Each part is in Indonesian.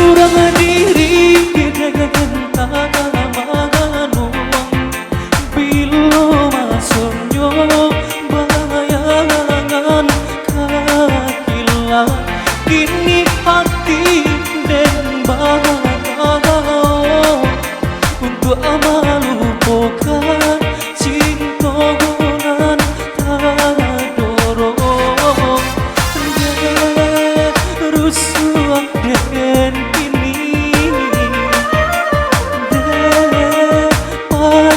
Surang diri kita tangan bilo masonyo bayangan kakilah kini hati dan bagao untuk amal lupakan cinta gunan tadoro rusuh dan kini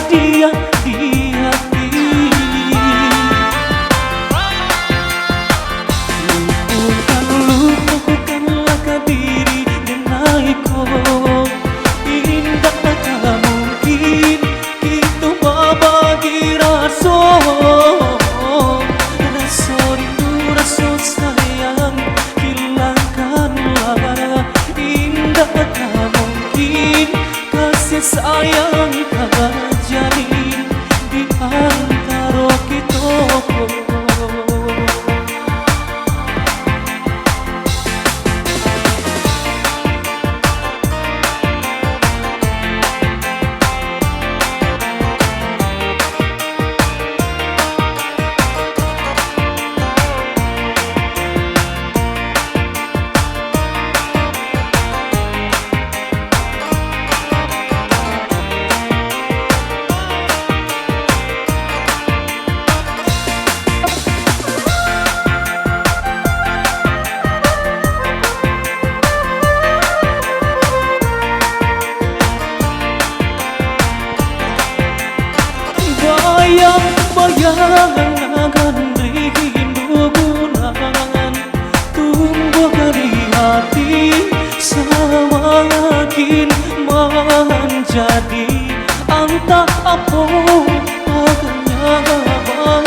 dia di hati lupakanlah diri dan naiko indah tak mungkin itu berbagi rasa rindu rasa sayang hilangkanlah indah tak mungkin kasih sayang terjalin di antara kita. Bayang-bayangan rindu gunan tumbuh dari hati semakin menjadi entah apa agaknya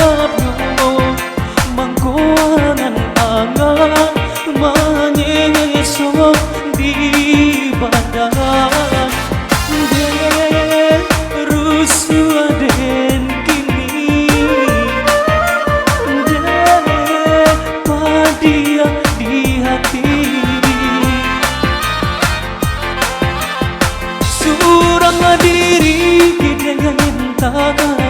babyo mangkuanan angan menyesok di badan rusuh dan dia di hati surang diri kita yang tak